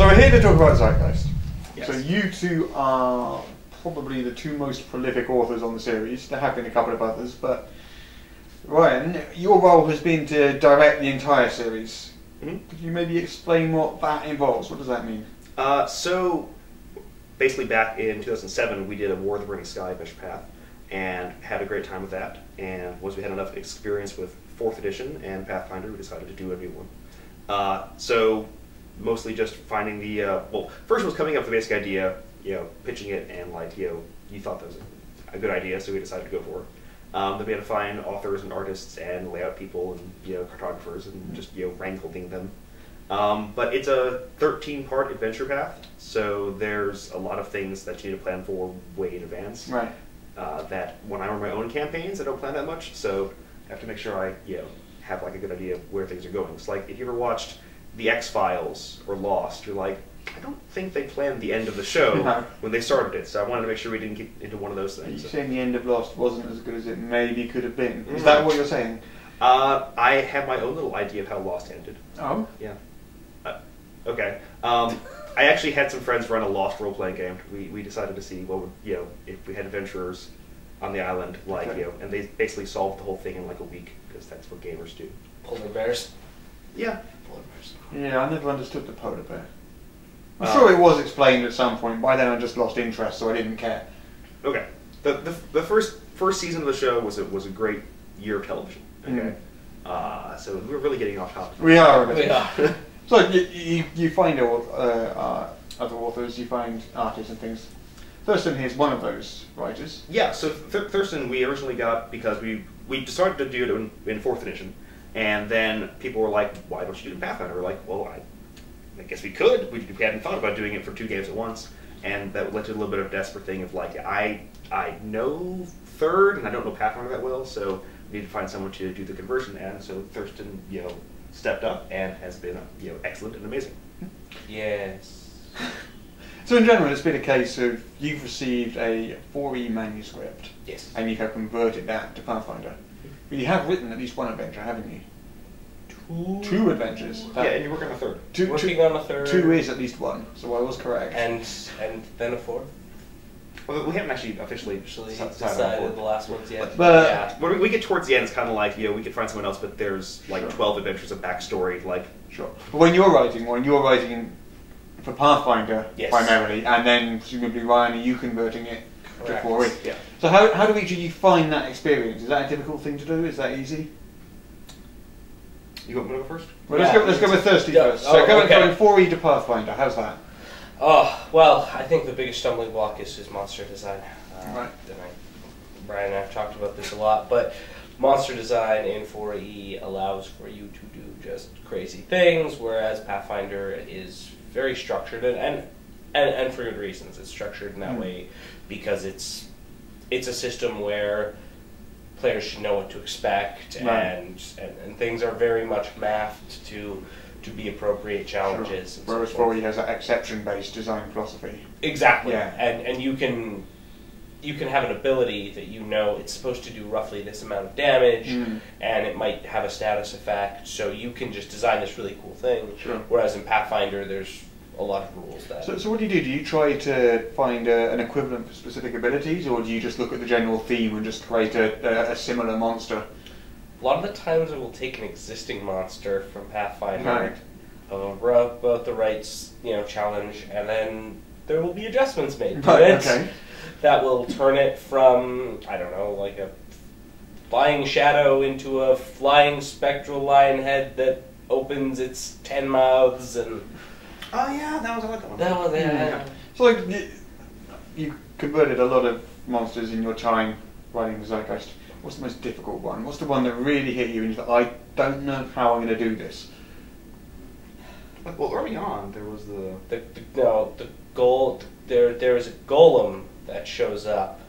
So we're here to talk about Zeitgeist. Yes. So you two are probably the two most prolific authors on the series. There have been a couple of others, but Ryan, your role has been to direct the entire series. Mm-hmm. Could you maybe explain what that involves? What does that mean? So, basically back in 2007, we did a War of the Burning Sky adventure path, and had a great time with that. And once we had enough experience with 4th edition and Pathfinder, we decided to do a new one. So, mostly just finding the, well, first was coming up with the basic idea, pitching it, and you thought that was a good idea, so we decided to go for it. Then we had to find authors and artists and layout people and cartographers and just wrangling them. But it's a 13-part adventure path, so there's a lot of things that you need to plan for way in advance. Right. That when I run my own campaigns, I don't plan that much, so I have to make sure I have like a good idea of where things are going. It's like if you ever watched The X-Files or Lost, you're like, I don't think they planned the end of the show when they started it, so I wanted to make sure we didn't get into one of those things. Are you saying the end of Lost wasn't as good as it maybe could have been? Is that what you're saying? I have my own little idea of how Lost ended. Oh? Yeah. Okay. I actually had some friends run a Lost role-playing game. We decided to see what would, if we had adventurers on the island, and they basically solved the whole thing in like a week, because that's what gamers do. Polar bears? Yeah. Polar bears. Yeah, I never understood the polar bear. I'm sure it was explained at some point. By then I just lost interest, so I didn't care. Okay. The first season of the show was a great year of television. Okay. So we're really getting off topic. We are. We are. So you find other authors, you find artists and things. Thurston is one of those writers. Yeah. So Thurston we originally got because we decided to do it in 4th edition, and then people were like, "Why don't you do it in Pathfinder?" We're like, "Well, I guess we could. We hadn't thought about doing it for 2 games at once," and that led to a little bit of a desperate thing of like, I know 3rd and I don't know Pathfinder that well, so we need to find someone to do the conversion. And so Thurston, stepped up and has been, excellent and amazing. Yes. So in general, it's been a case of you've received a 4E manuscript, Yes. and you have converted that to Pathfinder. But you have written at least one adventure, haven't you? 2 adventures. Yeah, and you're working on a 3rd. Working on a 3rd. 2 is at least 1, so I was correct. And then a 4th. Well, we haven't actually officially decided the last ones yet. But yeah. When we get towards the end, it's kind of like, we could find someone else, but there's like 12 adventures of backstory, like... Sure. But when you're writing for Pathfinder primarily, and then presumably Ryan, are you converting it to 4E? Yeah. So how do each of you find that experience? Is that a difficult thing to do? Is that easy? You want me to go first? Well, let's go with Thursty first. So going from 4E to Pathfinder, how's that? Oh, well, I think the biggest stumbling block is monster design. Right. Brian and I have talked about this a lot, but monster design in 4E allows for you to do just crazy things, whereas Pathfinder is very structured, and for good reasons. It's structured in that way because it's a system where players should know what to expect, and things are very much mathed to be appropriate challenges. Sure. Whereas 4E has that exception-based design philosophy. Exactly. Yeah. And you can have an ability that it's supposed to do roughly this amount of damage, and it might have a status effect, so you can just design this really cool thing. Sure. Whereas in Pathfinder, there's a lot of rules that... So what do? Do you try to find an equivalent for specific abilities, or do you just look at the general theme and just create a similar monster? A lot of the times I will take an existing monster from Pathfinder, Right. about the right challenge, and then there will be adjustments made to Right, it okay. that will turn it from, I don't know, like a flying shadow into a flying spectral lion head that opens its 10 mouths and... Oh yeah, I like that one. That was Yeah. So you converted a lot of monsters in your time writing the Zeitgeist. What's the most difficult one? What's the one that really hit you and you thought, I don't know how I'm going to do this? Well, early on, there was the goal. There is a golem that shows up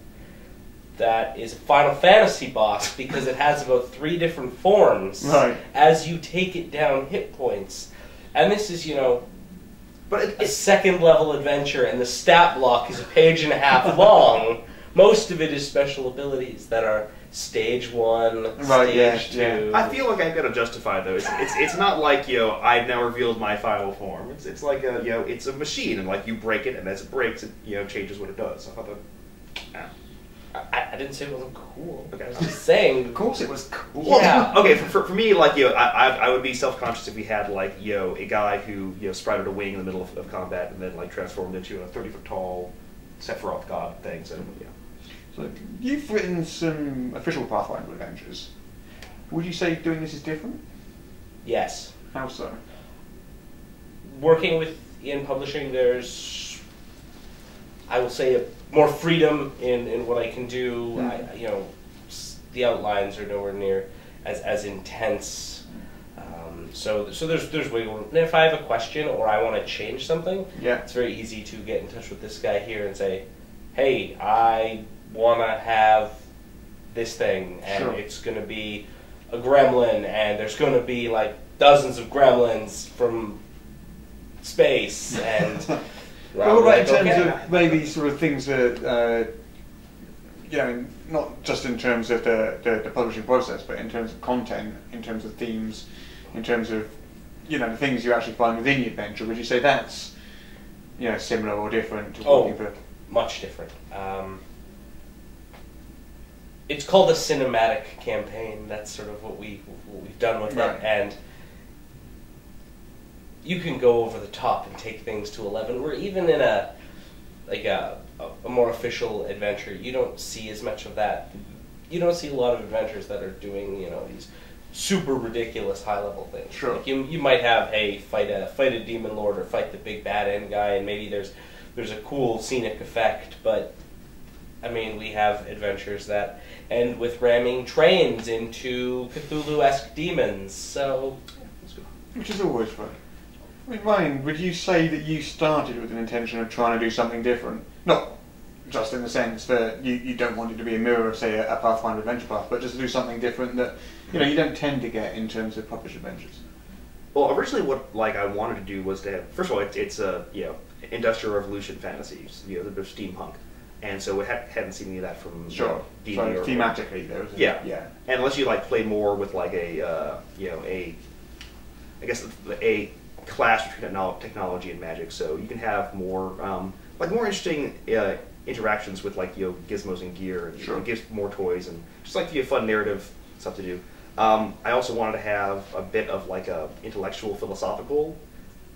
that is a Final Fantasy boss because it has about 3 different forms as you take it down hit points, and this is but a 2nd level adventure, and the stat block is a page and a half long. Most of it is special abilities that are stage 1, Right, stage yeah, 2. I feel like I've got to justify though. It's not like I've now revealed my final form. It's like it's a machine, and like you break it, and as it breaks, it changes what it does. I thought that. I didn't say it wasn't cool. Okay. I was just saying. Of course, it was cool. Yeah. Okay, for me, like I would be self-conscious if we had like a guy who sprouted a wing in the middle of combat and then like transformed into a 30-foot tall Sephiroth god thing. So yeah. So you've written some official Pathfinder adventures. Would you say doing this is different? Yes. How so? Working with Ian Publishing, there's, I will say, more freedom in what I can do. The outlines are nowhere near as intense. So there's wiggle room. And if I have a question or I want to change something, it's very easy to get in touch with this guy here and say, hey, I want to have this thing, and it's going to be a gremlin, and there's going to be like dozens of gremlins from space, and well, right, in terms of maybe sort of things that not just in terms of the publishing process, but in terms of content, in terms of themes, in terms of the things you actually find within the adventure. Would you say that's similar or different to what you've much different. It's called a cinematic campaign. That's sort of what we've done with it, and you can go over the top and take things to 11. We're even in a more official adventure. You don't see as much of that. You don't see a lot of adventures that are doing these super ridiculous high level things. Sure. Like you might have fight a demon lord or fight the big bad end guy, and maybe there's a cool scenic effect, but I mean, we have adventures that end with ramming trains into Cthulhu-esque demons, so which is always fun. I mean, Ryan, would you say that you started with an intention of trying to do something different? Not just in the sense that you don't want it to be a mirror of, say, a Pathfinder adventure path, but just to do something different that you don't tend to get in terms of published adventures. Well, originally, what I wanted to do was to have. First of all, it's a Industrial Revolution fantasy, a bit of steampunk, and so we hadn't seen any of that from D&D or thematically there. Yeah. And unless you play more with like a clash between technology and magic, so you can have more more interesting interactions with gizmos and gear, and it gives more toys and just fun narrative stuff to do. I also wanted to have a bit of a intellectual philosophical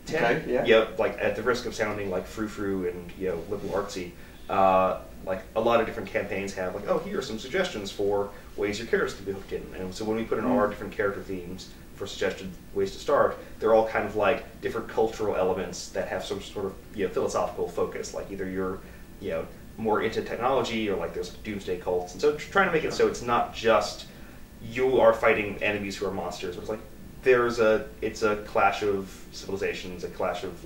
tint. Okay, at the risk of sounding like frou-frou and liberal artsy, a lot of different campaigns have here are some suggestions for ways your characters can be hooked in, and so when we put in our different character themes for suggested ways to start, they're all kind of different cultural elements that have some sort of philosophical focus. Either you're more into technology, or there's doomsday cults, and so trying to make it so it's not just you are fighting enemies who are monsters. It's a clash of civilizations, a clash of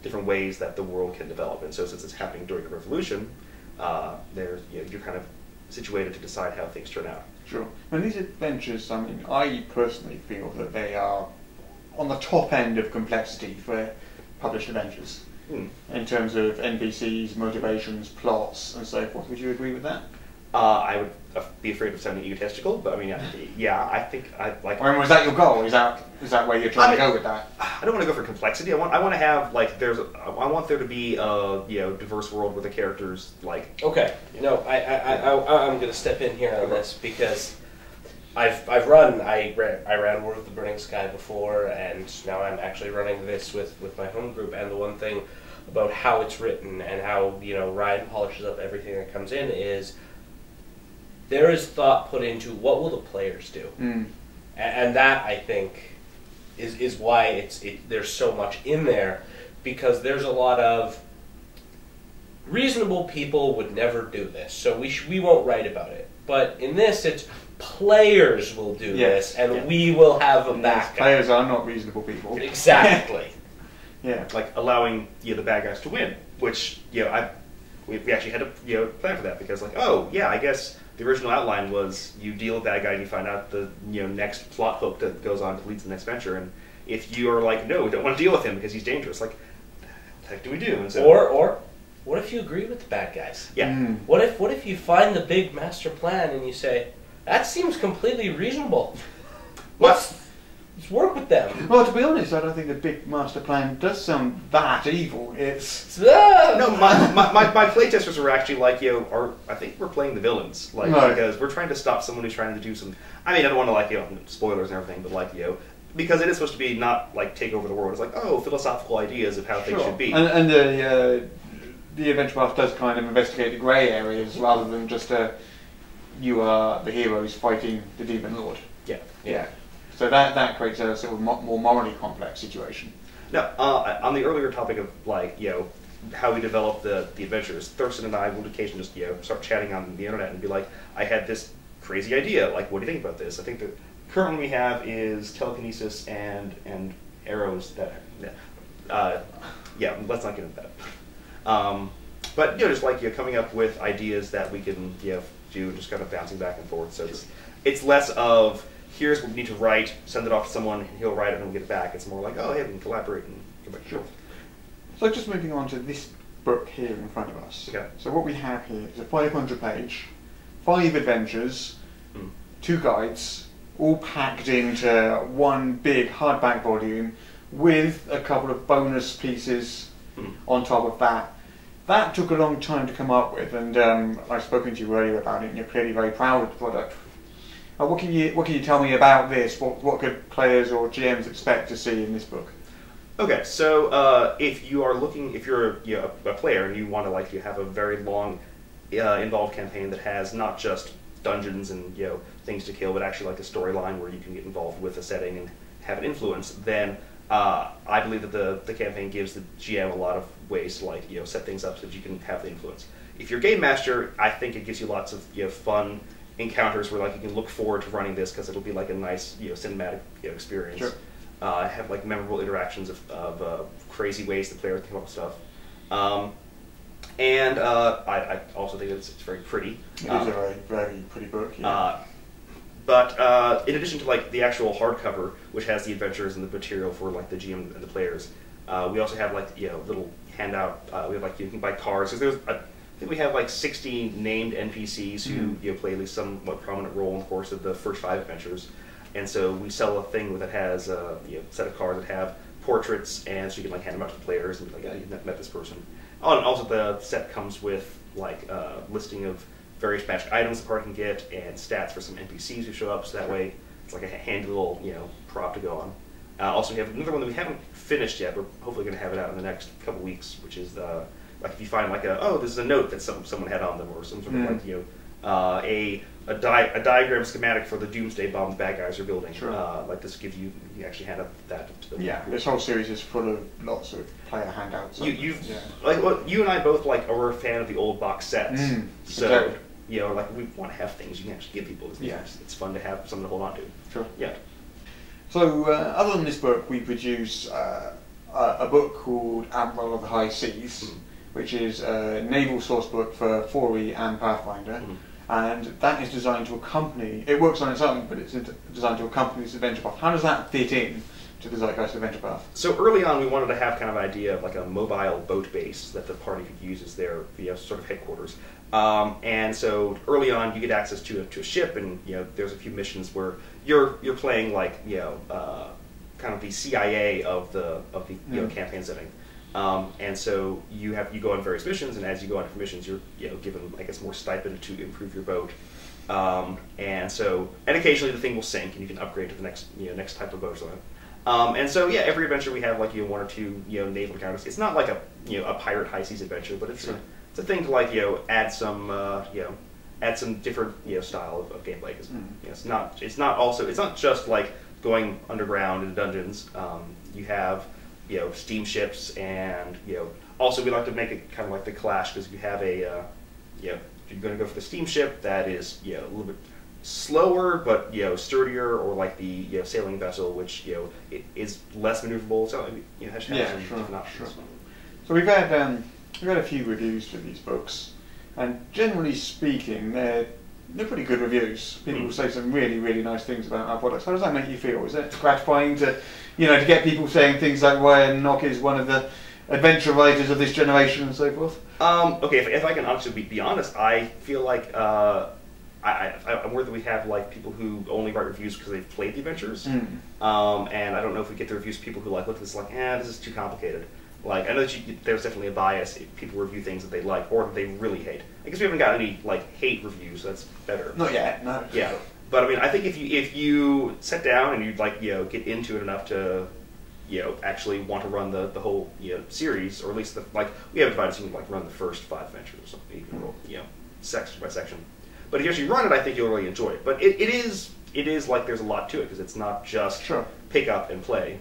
different ways that the world can develop. And so since it's happening during a revolution, you're kind of situated to decide how things turn out. Sure. And these adventures, I mean, I personally feel that they are on the top end of complexity for published adventures. In terms of NPCs, motivations, plots, and so forth. Would you agree with that? I would be afraid of sounding egotistical, but I mean, I think I like. I mean, was that your goal? Is that where you're trying to go with that? I don't want to go for complexity. I want to have I want there to be a diverse world where the characters Okay, no, I'm going to step in here on this because I ran War of the Burning Sky before, and now I'm actually running this with my home group. And the one thing about how it's written and how Ryan polishes up everything that comes in is there is thought put into what will the players do, and that I think is why there's so much in there, because there's a lot of reasonable people would never do this, so we won't write about it. But in this, it's players will do this, and we will have a backup. Players are not reasonable people. Exactly. Allowing the bad guys to win, which we actually had to plan for that, because I guess the original outline was you deal with that guy and you find out the next plot hook that goes on to lead to the next venture, and if you are no, we don't want to deal with him because he's dangerous, what the heck do we do? And so, or what if you agree with the bad guys? Yeah. What if you find the big master plan and you say, That seems completely reasonable. What? Let's work with them. Well, to be honest, I don't think the big master plan does sound that evil. It's No, my playtesters were actually like, I think we're playing the villains, like Right. because we're trying to stop someone who's trying to do some. I mean, I don't want to like spoilers and everything, but like because it is supposed to be not like take over the world. It's like philosophical ideas of how things should be. And the adventure path does kind of investigate the grey areas rather than just you are the heroes fighting the demon lord. Yeah. So that creates a sort of more morally complex situation. Now, on the earlier topic of like how we develop the adventures, Thurston and I would occasionally just start chatting on the internet and be like, I had this crazy idea. Like, what do you think about this? I think the current one we have is telekinesis and arrows. Let's not get into that. But just like coming up with ideas that we can do, just kind of bouncing back and forth. So it's less of here's what we need to write, send it off to someone, and he'll write it and we'll get it back. It's more like, oh, hey, we can collaborate and go back and forth. So just moving on to this book here in front of us. Okay. So what we have here is a 500-page, 5 adventures, 2 guides, all packed into one big hardback volume with a couple of bonus pieces on top of that. That took a long time to come up with, and I've spoken to you earlier about it, and you're clearly very proud of the product. What can you tell me about this? What could players or GMs expect to see in this book? Okay, so if you're a player and you want to have a very long, involved campaign that has not just dungeons and things to kill, but actually like a storyline where you can get involved with a setting and have an influence, then I believe that the campaign gives the GM a lot of ways to set things up so that you can have the influence. If you're game master, I think it gives you lots of fun encounters where you can look forward to running this because it'll be like a nice cinematic experience. Sure. Have memorable interactions of crazy ways the player can come up with stuff. And I also think it's very pretty. It is a very, very pretty book. Yeah. But in addition to the actual hardcover, which has the adventures and the material for the GM and the players, we also have little handout. We have you can buy cards. I think we have 60 named NPCs who play at least somewhat prominent role in the course of the first 5 adventures, and so we sell a thing that has a set of cards that have portraits, and so you can hand them out to the players and be like, you've met this person. Oh, and also the set comes with a listing of various magic items the party can get and stats for some NPCs who show up, so that way it's like a handy little prop to go on. Also, we have another one that we haven't finished yet. We're hopefully going to have it out in the next couple weeks, which is if you find this is a note that someone had on them, or some sort of a diagram schematic for the doomsday bomb the bad guys are building. Sure. This gives you actually hand up that to them. Yeah, this whole series is full of lots of player handouts. You and I both are a fan of the old box sets. So exactly. we want to have things you can actually give people. It's fun to have something to hold on to. Sure. Yeah. So other than this book, we produce a book called Admiral of the High Seas, which is a naval source book for 4E and Pathfinder. And that is designed to accompany, it works on its own, but it's designed to accompany this adventure path. How does that fit in to the ZEITGEIST adventure path? So early on we wanted to have kind of an idea of a mobile boat base that the party could use as their sort of headquarters. And so early on you get access to a ship, and there's a few missions where you're playing kind of the CIA of the campaign setting. And so you go on various missions, and as you go on different missions, you're given more stipend to improve your boat. And occasionally the thing will sink, and you can upgrade to the next type of boat. And so every adventure we have 1 or 2 naval encounters. It's not like a pirate high seas adventure, but it's a thing to add some different style of gameplay. It's not just going underground in dungeons. You have steamships, and also we like to make it kind of like the Clash, because if you have if you're going to go for the steamship, that is a little bit slower but sturdier, or the sailing vessel, which it is less maneuverable. So has some different options. Sure. So we've had a few reviews for these books, and generally speaking, they're pretty good reviews. People say some really, really nice things about our products. How does that make you feel? Is it gratifying to get people saying things like Ryan Nock is one of the adventure writers of this generation and so forth? Okay, if I can honestly be honest, I feel like I'm worried that we have like people who only write reviews because they've played the adventures, and I don't know if we get the reviews of people who like look at this like, this is too complicated. Like I know that there's definitely a bias if people review things that they like or that they really hate. I guess we haven't got any like hate reviews, so that's better. Not yet, no. Yeah, but I mean, I think if you sit down and you like get into it enough to actually want to run the whole series, or at least like we have advice you can like run the first 5 adventures or something. You can roll section by section. But if you actually run it, I think you'll really enjoy it. But it is like there's a lot to it because it's not just pick up and play.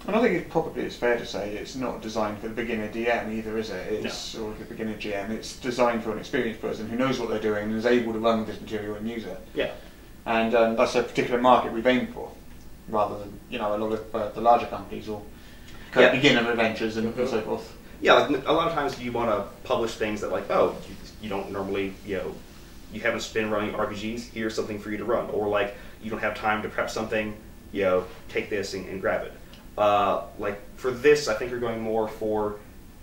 And I think it probably is fair to say it's not designed for the beginner DM either, is it? It's or the beginner GM. It's designed for an experienced person who knows what they're doing and is able to run this material and use it. Yeah. And that's a particular market we've aimed for, rather than a lot of the larger companies or beginner adventures and so forth. Yeah, like a lot of times you want to publish things that like, you don't normally, you haven't been running RPGs, here's something for you to run. Or like, you don't have time to prep something, take this and grab it. Like for this, I think you're going more for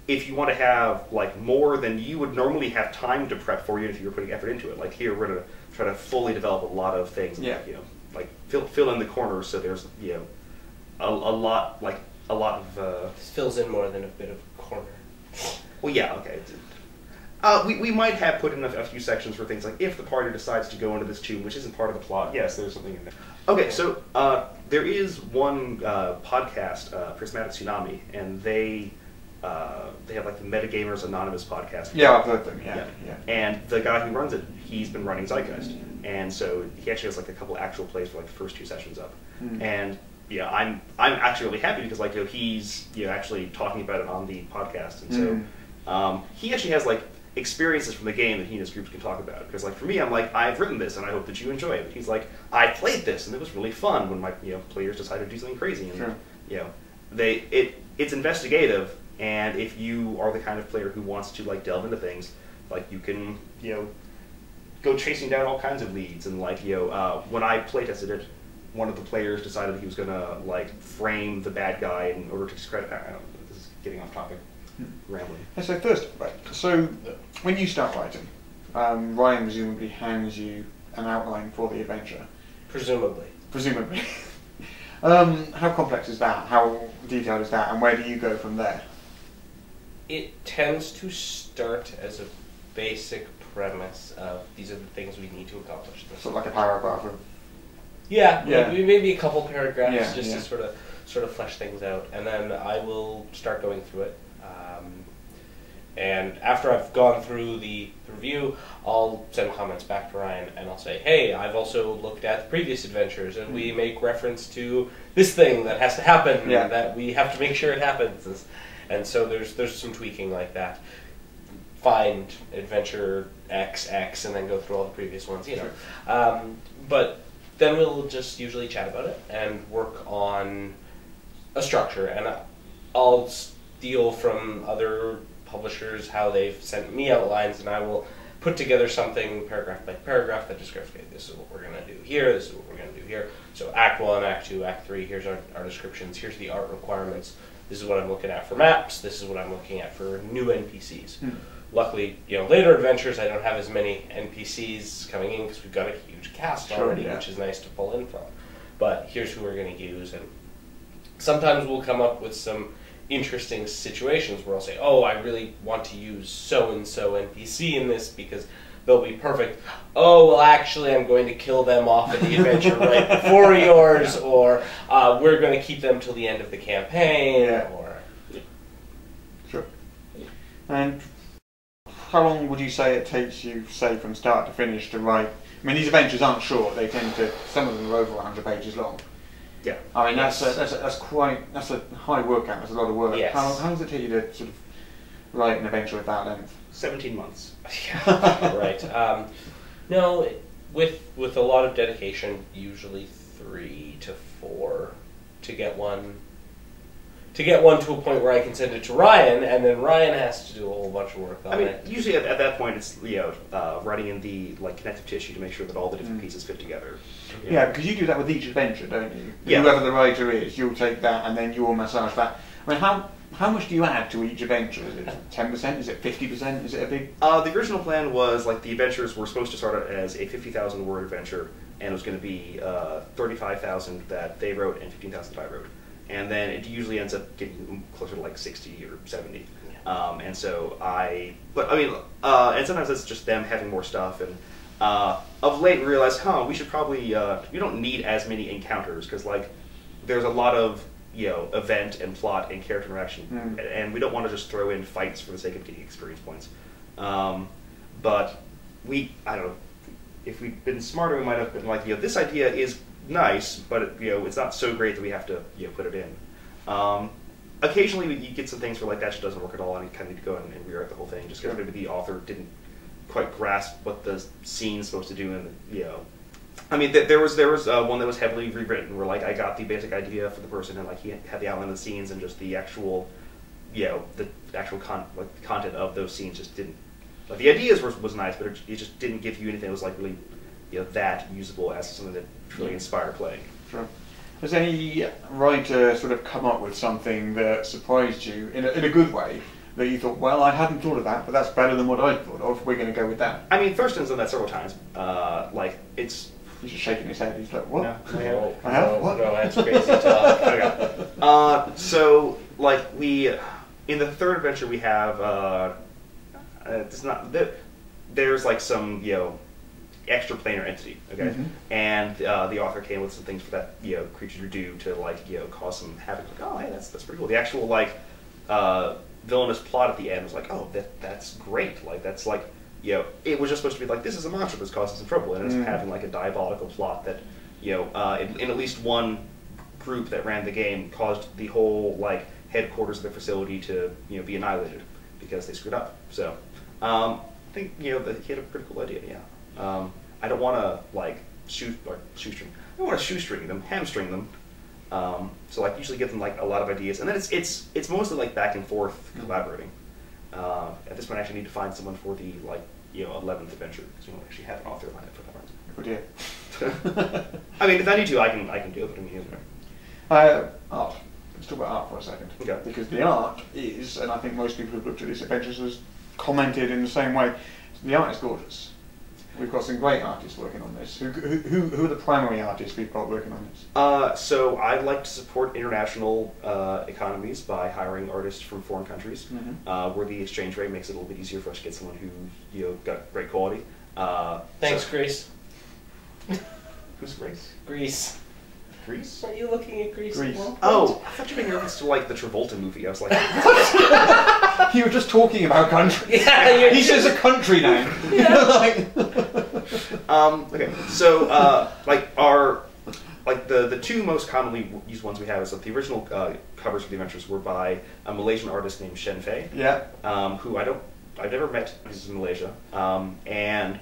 if you want to have like more than you would normally have time to prep for you if you were putting effort into it. Like here, we're going to try to fully develop a lot of things. Yeah. Like fill in the corners so there's a lot of. This fills in more than a bit of a corner. Well, yeah, okay. We might have put in a few sections for things like if the party decides to go into this tomb, which isn't part of the plot. Yes, there's something in there. Okay, so there is one podcast, Prismatic Tsunami, and they have like the Metagamers Anonymous podcast. Yeah, I've heard them. Yeah. And the guy who runs it, he's been running ZEITGEIST, and so he actually has like a couple actual plays for like the first 2 sessions up, and. Yeah, I'm actually really happy because like he's actually talking about it on the podcast, and so he actually has like experiences from the game that he and his groups can talk about. Because like for me, I'm like I've written this and I hope that you enjoy it. But he's like I played this and it was really fun when my players decided to do something crazy, and it's investigative, and if you are the kind of player who wants to like delve into things, like you can go chasing down all kinds of leads, and like when I playtested it. One of the players decided that he was going to like frame the bad guy in order to discredit. I don't know, this is getting off topic, rambling. So Thurston, right? So when you start writing, Ryan presumably hands you an outline for the adventure. Presumably. How complex is that? How detailed is that? And where do you go from there? It tends to start as a basic premise of these are the things we need to accomplish. Sort of like a paragraph of. Yeah. Maybe a couple paragraphs to sort of flesh things out, and then I will start going through it. And after I've gone through the review, I'll send comments back to Ryan, and I'll say, hey, I've also looked at the previous adventures, and we make reference to this thing that has to happen, that we have to make sure it happens. And so there's some tweaking like that. Find adventure X, and then go through all the previous ones, But then we'll just usually chat about it and work on a structure, and I'll steal from other publishers how they've sent me outlines, and I will put together something paragraph by paragraph that describes, okay, this is what we're going to do here, this is what we're going to do here. So Act 1, Act 2, Act 3, here's our descriptions, here's the art requirements, this is what I'm looking at for maps, this is what I'm looking at for new NPCs. Luckily, later adventures, I don't have as many NPCs coming in because we've got a huge cast already, which is nice to pull in from. But here's who we're going to use, and sometimes we'll come up with some interesting situations where I'll say, oh, I really want to use so-and-so NPC in this because they'll be perfect. Oh, well, actually, I'm going to kill them off at the adventure right before yours, or we're going to keep them till the end of the campaign, or... Sure. And how long would you say it takes you, say, from start to finish to write? I mean, these adventures aren't short. They tend to, some of them are over 100 pages long. Yeah. I mean, that's a high work count. That's a lot of work. Yes. How does it take you to sort of write an adventure of that length? 17 months. Right. No, with a lot of dedication, usually 3 to 4 to get one to a point where I can send it to Ryan, and then Ryan has to do a whole bunch of work on it. Usually at that point it's writing in the connective tissue to make sure that all the different pieces fit together. Yeah, because you do that with each adventure, don't you? Yeah. Whoever the writer is, you'll take that and then you'll massage that. I mean, how much do you add to each adventure? Is it 10%? Is it 50%? Is it a big? The original plan was like the adventures were supposed to start out as a 50,000 word adventure, and it was going to be 35,000 that they wrote and 15,000 that I wrote. And then it usually ends up getting closer to like 60 or 70. And so and sometimes it's just them having more stuff. And of late we realized, we should probably, we don't need as many encounters, because like there's a lot of, event and plot and character interaction, and we don't want to just throw in fights for the sake of getting experience points. But I don't know, if we'd been smarter, we might have been like, this idea is nice, but it's not so great that we have to put it in. Occasionally you get some things where like that just doesn't work at all, and you kind of need to go and rewrite the whole thing, just because maybe the author didn't quite grasp what the scene's supposed to do, and I mean, there was one that was heavily rewritten, where like I got the basic idea for the person, and like he had the outline of the scenes, and just the actual, the actual content of those scenes just didn't. Like the ideas was nice, but it just didn't give you anything that was like really, that usable as something that really inspired playing. Sure. Has any writer sort of come up with something that surprised you in a good way, that you thought, well, I hadn't thought of that, but that's better than what I thought of, we're going to go with that? I mean, Thurston's done that several times. He's just shaking his head. He's like, what? No, I have? What? No, that's crazy talk. Okay. So, like, in the third adventure we have, there's like some, extra planar entity, okay? And the author came with some things for that, creature to do to, like, cause some havoc. Like, oh, hey, that's pretty cool. The actual, like, villainous plot at the end was like, oh, that's great. Like, that's like, it was just supposed to be like, this is a monster that's causing some trouble, and it's having like a diabolical plot that, in at least one group that ran the game caused the whole like headquarters of the facility to be annihilated because they screwed up. So I think he had a pretty cool idea. Yeah. I don't want to like shoestring. I don't want to shoestring them, hamstring them. So like usually give them like a lot of ideas, and then it's mostly like back and forth collaborating. At this point, I actually need to find someone for the 11th adventure, because we don't actually have an author lined up for that one. Oh dear. I mean, if I need to, I can do it. But I mean, art. Let's talk about art for a second. Okay. Because the art is, and I think most people who've looked at these adventures has commented in the same way, the art is gorgeous. We've got some great artists working on this. Who are the primary artists we've got working on this? So I like to support international economies by hiring artists from foreign countries, where the exchange rate makes it a little bit easier for us to get someone who got great quality. Thanks, Greece. Who's Greece? Greece. Greece? Are you looking at Greece? Greece. Oh, I thought you were making reference to like the Travolta movie. I was like, You were just talking about countries. Yeah, he says a country now. Yeah. Okay, so the two most commonly used ones we have is that the original covers for the adventures were by a Malaysian artist named Shen Fei. Yeah. Who I've never met. He's in Malaysia, and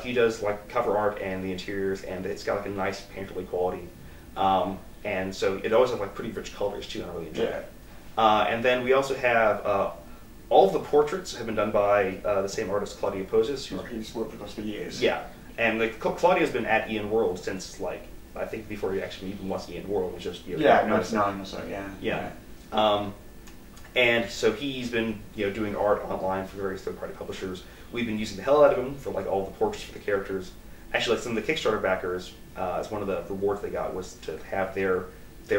he does like cover art and the interiors, and it's got like a nice painterly quality. And so it always has like pretty rich colors too, and I really enjoy it. And then we also have all of the portraits have been done by the same artist, Claudia Poses. He's worked with us for years. Yeah, and like Claudia's been at Ian World since like I think before he actually even was Ian World, which is 99 or so. Yeah. And so he's been doing art online for various third-party publishers. We've been using the hell out of him for like all the portraits for the characters. Actually, like some of the Kickstarter backers, as one of the rewards they got was to have their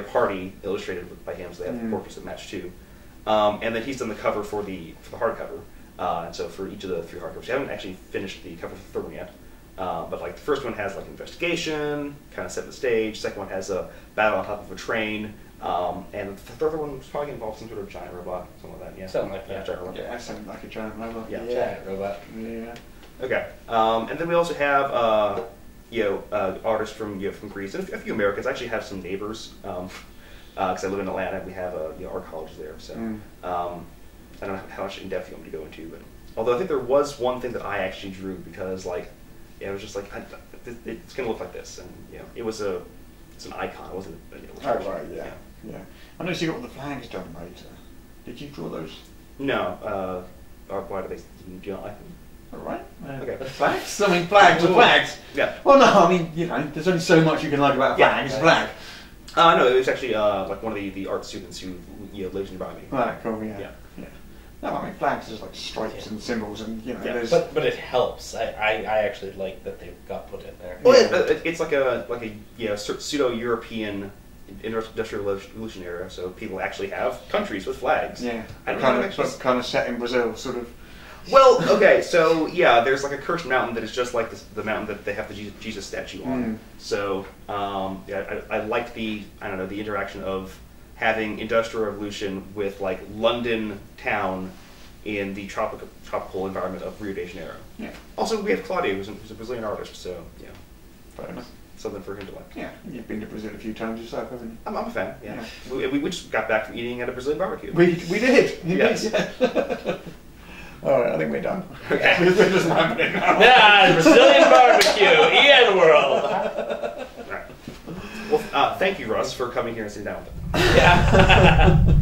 party illustrated by him, so they have the portraits that match too. And then he's done the cover for the hardcover. And so for each of the 3 hardcovers, we haven't actually finished the cover for the third one yet. But like the first one has like investigation, kind of set the stage. Second one has a battle on top of a train. And the third one was probably involved some sort of giant robot, something like that. Yeah, something like that. Giant robot. Yeah, something like a giant robot. Yeah, Giant robot. Yeah. Okay. And then we also have artists from Greece and a few Americans. I actually have some neighbors because I live in Atlanta and we have art colleges there. So I don't know how much in depth you want me to go into, but although I think there was one thing that I actually drew because like it was just like it's gonna look like this, and it's an icon. It wasn't. Oh right, yeah. I noticed you got all the flags done later. Did you draw those? No. Why do they? Do you not like them? All right. Okay. Flags? I mean, flags are flags. Yeah. Well, no, I mean, there's only so much you can like about a flag. It's a flag. No, it was actually like one of the art students who lives nearby me. Right, cool, yeah. Yeah. No, I mean, flags is like stripes and symbols, and there's. But it helps. I actually like that they got put in there. Well, it's like a pseudo-European industrial revolution era, so people actually have countries with flags. Yeah, I don't kind know of, but kind of set in Brazil, sort of. Well, okay, so yeah, there's like a cursed mountain that is just like the mountain that they have the Jesus statue on. So I like the interaction of having industrial revolution with like London town in the tropical environment of Rio de Janeiro. Yeah. Also, we have Claudio, who's a Brazilian artist, so yeah, Fair enough. something for him to like. Yeah, you've been to Brazil a few times yourself, haven't you? I'm a fan. Yeah, we just got back from eating at a Brazilian barbecue. We did. Yes. Yeah. All right, I think we're done. Okay. We're just rambling now. Yeah, Brazilian barbecue, EN World. All right. Well, thank you, Russ, for coming here and sitting down with us. Yeah.